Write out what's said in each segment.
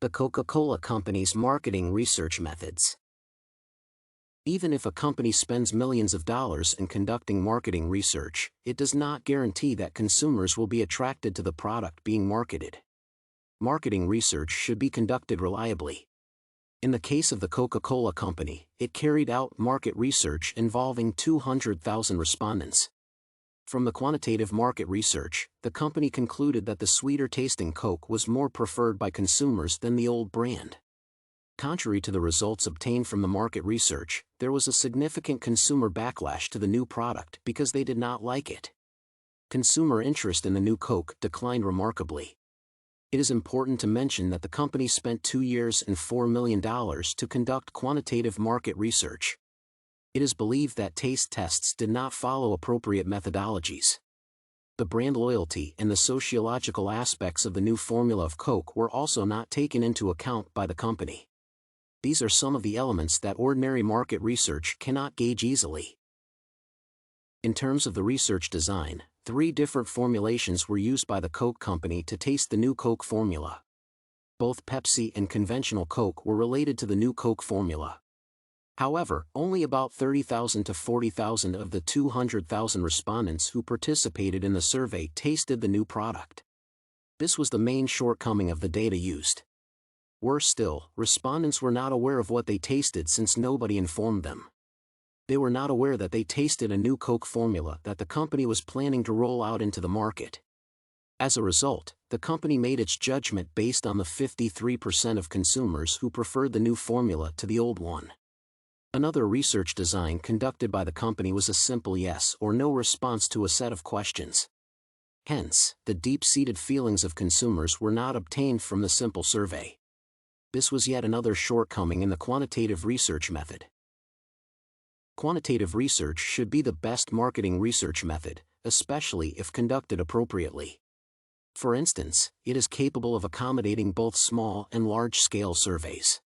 The Coca-Cola Company's marketing research methods. Even if a company spends millions of dollars in conducting marketing research, it does not guarantee that consumers will be attracted to the product being marketed. Marketing research should be conducted reliably. In the case of the Coca-Cola Company, it carried out market research involving 200,000 respondents. From the quantitative market research, the company concluded that the sweeter-tasting Coke was more preferred by consumers than the old brand. Contrary to the results obtained from the market research, there was a significant consumer backlash to the new product because they did not like it. Consumer interest in the new Coke declined remarkably. It is important to mention that the company spent 2 years and $4 million to conduct quantitative market research. It is believed that taste tests did not follow appropriate methodologies. The brand loyalty and the sociological aspects of the new formula of Coke were also not taken into account by the company. These are some of the elements that ordinary market research cannot gauge easily. In terms of the research design, 3 different formulations were used by the Coke company to taste the new Coke formula. Both Pepsi and conventional Coke were related to the new Coke formula. However, only about 30,000 to 40,000 of the 200,000 respondents who participated in the survey tasted the new product. This was the main shortcoming of the data used. Worse still, respondents were not aware of what they tasted since nobody informed them. They were not aware that they tasted a new Coke formula that the company was planning to roll out into the market. As a result, the company made its judgment based on the 53% of consumers who preferred the new formula to the old one. Another research design conducted by the company was a simple yes or no response to a set of questions. Hence, the deep-seated feelings of consumers were not obtained from the simple survey. This was yet another shortcoming in the quantitative research method. Quantitative research should be the best marketing research method, especially if conducted appropriately. For instance, it is capable of accommodating both small and large-scale surveys.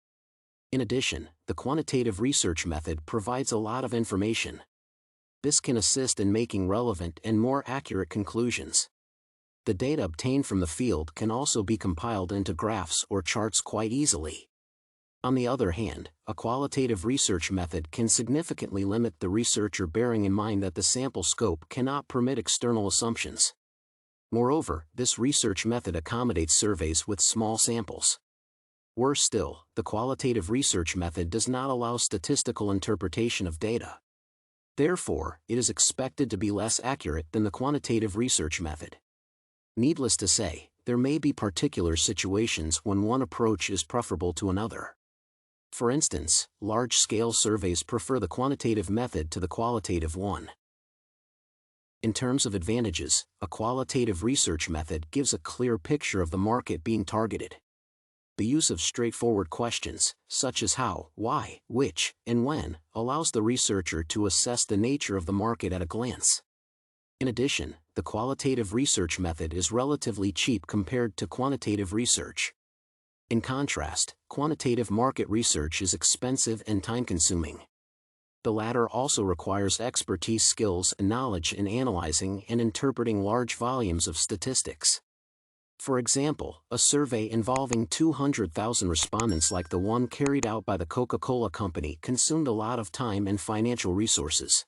In addition, the quantitative research method provides a lot of information. This can assist in making relevant and more accurate conclusions. The data obtained from the field can also be compiled into graphs or charts quite easily. On the other hand, a qualitative research method can significantly limit the researcher, bearing in mind that the sample scope cannot permit external assumptions. Moreover, this research method accommodates surveys with small samples. Worse still, the qualitative research method does not allow statistical interpretation of data. Therefore, it is expected to be less accurate than the quantitative research method. Needless to say, there may be particular situations when one approach is preferable to another. For instance, large-scale surveys prefer the quantitative method to the qualitative one. In terms of advantages, a qualitative research method gives a clear picture of the market being targeted. The use of straightforward questions, such as how, why, which, and when, allows the researcher to assess the nature of the market at a glance. In addition, the qualitative research method is relatively cheap compared to quantitative research. In contrast, quantitative market research is expensive and time-consuming. The latter also requires expertise, skills, and knowledge in analyzing and interpreting large volumes of statistics. For example, a survey involving 200,000 respondents like the one carried out by the Coca-Cola Company consumed a lot of time and financial resources.